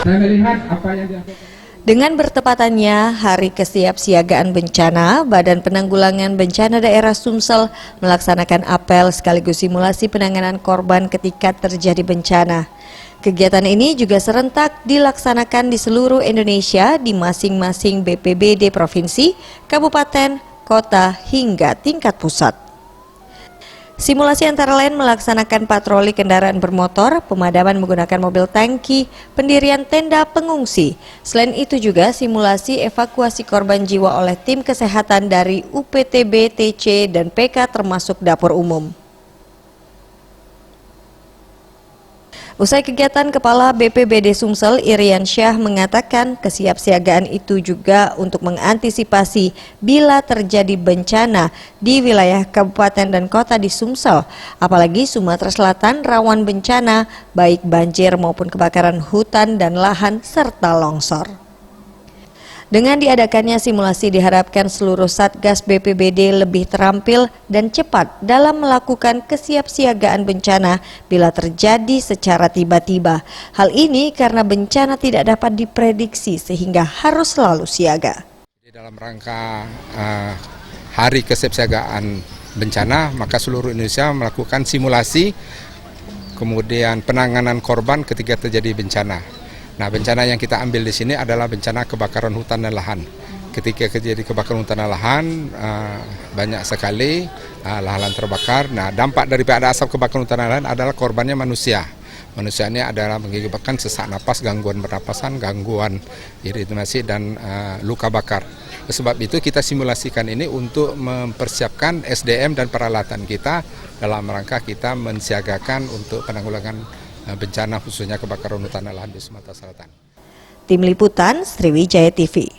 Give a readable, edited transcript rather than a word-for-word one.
Saya melihat apa yang dilakukan. Dengan bertepatannya Hari Kesiapsiagaan Bencana, Badan Penanggulangan Bencana Daerah Sumsel melaksanakan apel sekaligus simulasi penanganan korban ketika terjadi bencana. Kegiatan ini juga serentak dilaksanakan di seluruh Indonesia di masing-masing BPBD provinsi, kabupaten, kota, hingga tingkat pusat. Simulasi antara lain melaksanakan patroli kendaraan bermotor, pemadaman menggunakan mobil tangki, pendirian tenda pengungsi. Selain itu juga simulasi evakuasi korban jiwa oleh tim kesehatan dari UPTB, TC, dan PK termasuk dapur umum. Usai kegiatan, Kepala BPBD Sumsel Irian Syah mengatakan kesiapsiagaan itu juga untuk mengantisipasi bila terjadi bencana di wilayah kabupaten dan kota di Sumsel. Apalagi Sumatera Selatan rawan bencana baik banjir maupun kebakaran hutan dan lahan serta longsor. Dengan diadakannya simulasi diharapkan seluruh Satgas BPBD lebih terampil dan cepat dalam melakukan kesiapsiagaan bencana bila terjadi secara tiba-tiba. Hal ini karena bencana tidak dapat diprediksi sehingga harus selalu siaga. Dalam rangka Hari Kesiapsiagaan Bencana, maka seluruh Indonesia melakukan simulasi kemudian penanganan korban ketika terjadi bencana. Nah, bencana yang kita ambil di sini adalah bencana kebakaran hutan dan lahan. Ketika terjadi kebakaran hutan dan lahan, banyak sekali lahan terbakar. Nah, dampak daripada asap kebakaran hutan dan lahan adalah korbannya manusia. Manusia ini adalah mengakibatkan sesak napas, gangguan pernapasan, gangguan iritasi, dan luka bakar. Sebab itu kita simulasikan ini untuk mempersiapkan SDM dan peralatan kita dalam rangka kita mensiagakan untuk penanggulangan bencana khususnya kebakaran hutan dan lahan di Sumatera Selatan. Tim Liputan Sriwijaya TV.